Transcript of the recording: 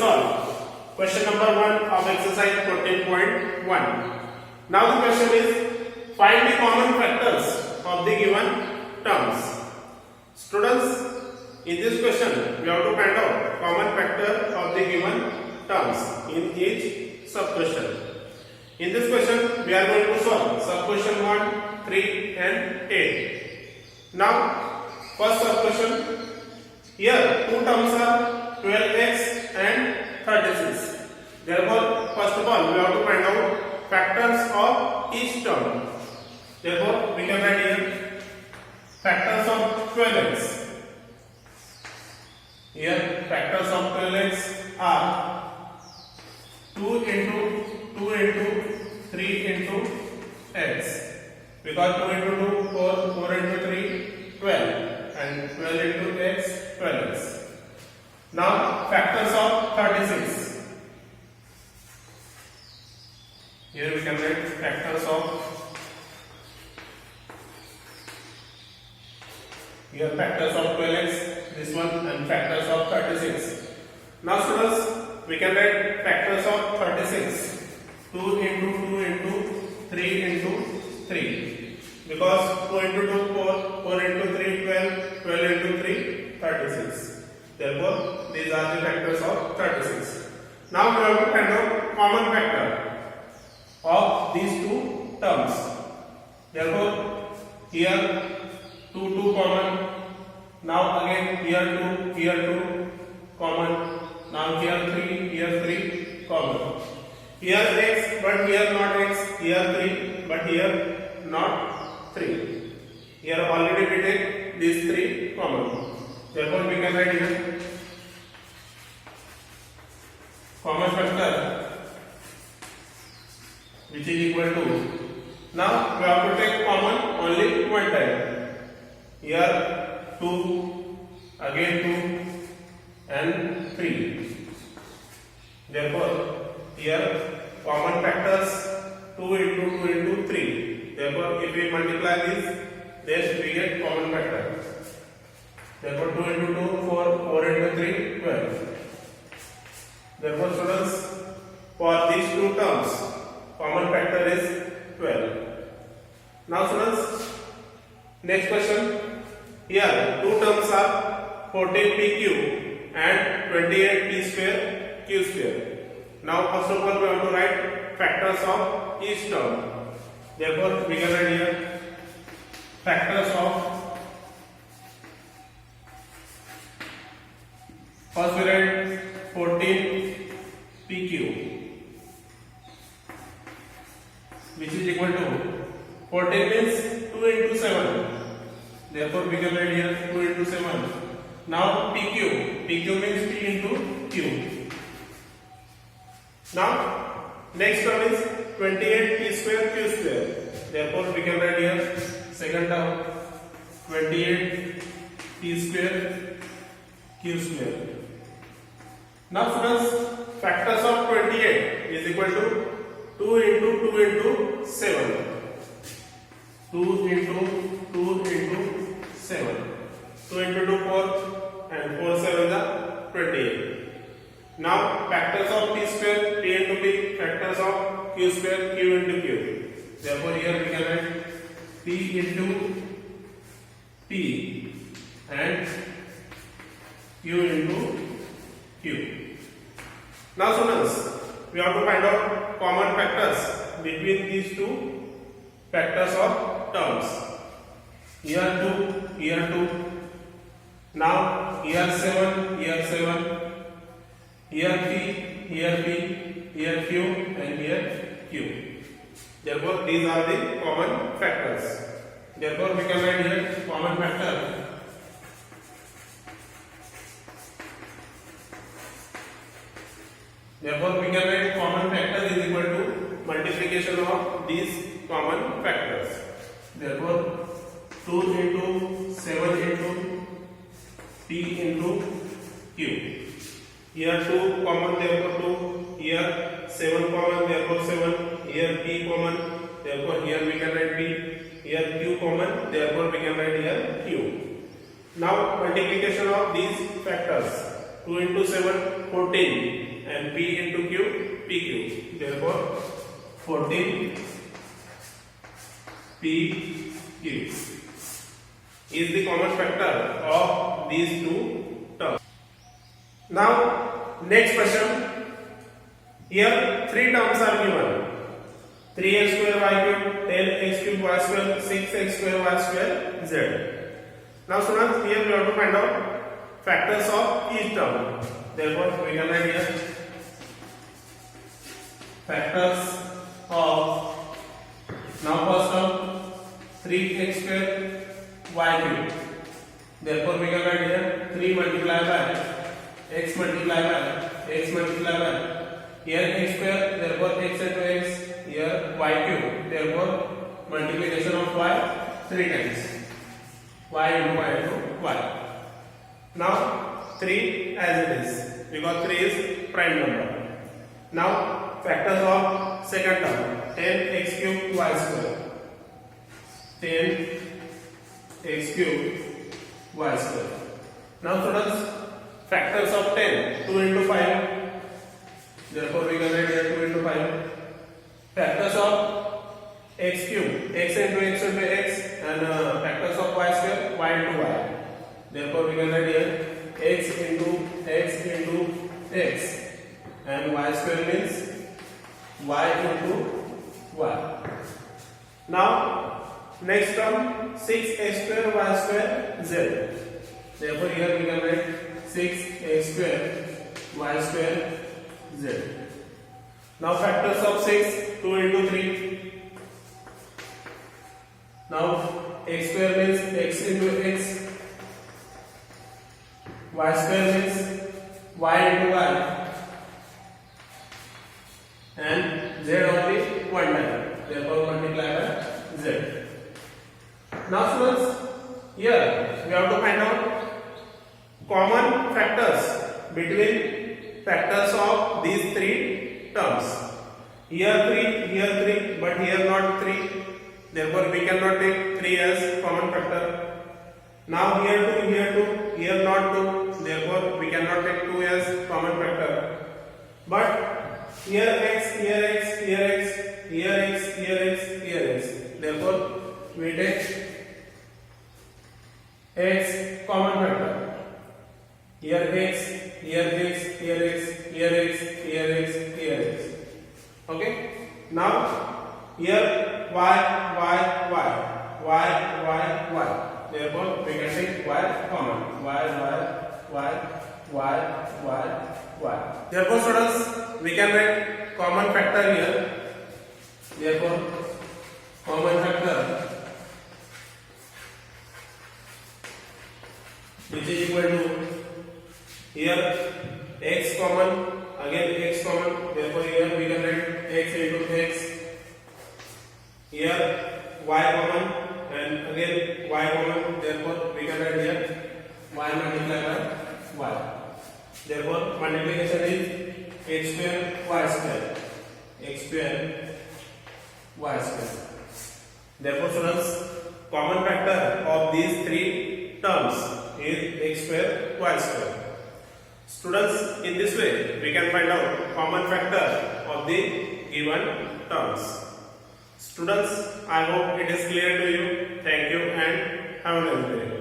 solve question number 1 of exercise 14.1. Now the question is find the common factors of the given terms. Students, in this question we have to find out common factor of the given terms in each sub question. In this question we are going to solve sub question 1, 3 and 8. Now first sub question, here two terms are 12x and 36. Therefore, first of all, we have to find out factors of each term. Therefore, we can write here factors of 12x. Here, factors of 12x are 2 into 3 into x. Because 2 into 2, 4, 4 into 3, 12. And 12 into x, 12x. Now, factors of 36. Here we can write factors of here factors of 12x, this one, and factors of 36. Now students, we can write factors of 36. 2 into 2 into 3 into 3. Because 2 into 2, 4, 4 into 3, 12, 12 into 3, 36. Therefore, these are the factors of 36. Now we have to find out common factor of these two terms. Therefore, here 2 common. Now again here 2 common. Now here 3 common. Here x but here not x. Here 3 but here not 3. Here already we take these 3 common. Therefore, we can write here common factor which is equal to. Now we have to take common only one time. Here 2, again 2 and 3. Therefore, here common factors 2 into 2 into 3. Therefore, if we multiply this, then we get common factor. Therefore, 2 into 2, 4, 4 into 3, 12. Therefore, students, for these two terms, common factor is 12. Now, students, next question. Here, two terms are 14pq and 28p square q square. Now, first of all, we have to write factors of each term. Therefore, we can write here factors of. First we write 14pq which is equal to 14 means 2 into 7. Therefore we can write here 2 into 7. Now pq means p into q. Now next term is 28p square q square. Therefore we can write here second term 28p square q square. Now students, factors of 28 is equal to 2 into 2 into 7. 2 into 2 into 7. 2 into 2, 4 and 4 7 are 28. Now factors of p square, p into p, factors of q square, q into q. Therefore here we can write p into p and q into q. Now students, we have to find out common factors between these two factors of terms. Here 2. Now here 7, here p, here q and here q. Therefore, these are the common factors. Therefore, we can write here common factor. Therefore, we can write common factor is equal to multiplication of these common factors. Therefore, 2 into 7 into p into q. Here 2 common, therefore 2. Here 7 common, therefore 7. Here p common, therefore here we can write p. Here q common, therefore we can write here q. Now multiplication of these factors. 2 into 7, 14. and P into Q, PQ. Therefore, 14 PQ is the common factor of these two terms. Now, next question. Here, three terms are given: 3x square y cube, 10x cube y square, 6x square y square z. Now, students, here we have to find out factors of each term. Therefore, we can write here factors of, now first term 3x square y cube. Therefore, we can write here 3 multiplied by x multiplied by x multiplied by, here x square, therefore x into x, here y cube, therefore multiplication of y 3 times, y into y. Now 3 as it is, because 3 is prime number. Now factors of second term, 10x cube y square, 10x cube y square. Now students, factors of 10, 2 into 5, therefore we can write here 2 into 5. Factors of x cube, x into x into x, and factors of y square, y into y. Therefore we can write here x into x, and y square means y into y. Now next term, 6x square y square z. Therefore here we can write 6x square y square z. Now factors of 6, 2 into 3. Now x square means x into x, y square means y into y, and z only one time, therefore multiply by z. Now students, here we have to find out common factors between factors of these three terms. Here 3, but here not 3. Therefore we cannot take 3 as common factor. Now here 2, here not 2. Therefore we cannot take 2 as common factor. But here x, here x, here x, here x, here x, here x. Therefore we take x common factor. Here x, here x, here x, here x, here x, here x. Okay. Now here y. Therefore we can take y common. Y. Therefore students, we can write common factor here. Therefore common factor which is equal to, here x common, again x common, therefore here we can write x into x, here y common, and again y common, therefore we can write here y multiplied by y. Therefore multiplication is x square y square, x square y square. Therefore students, common factor of these three terms is x square y square. Students, in this way we can find out common factor of the given terms. Students, I hope it is clear to you. Thank you and have a nice day.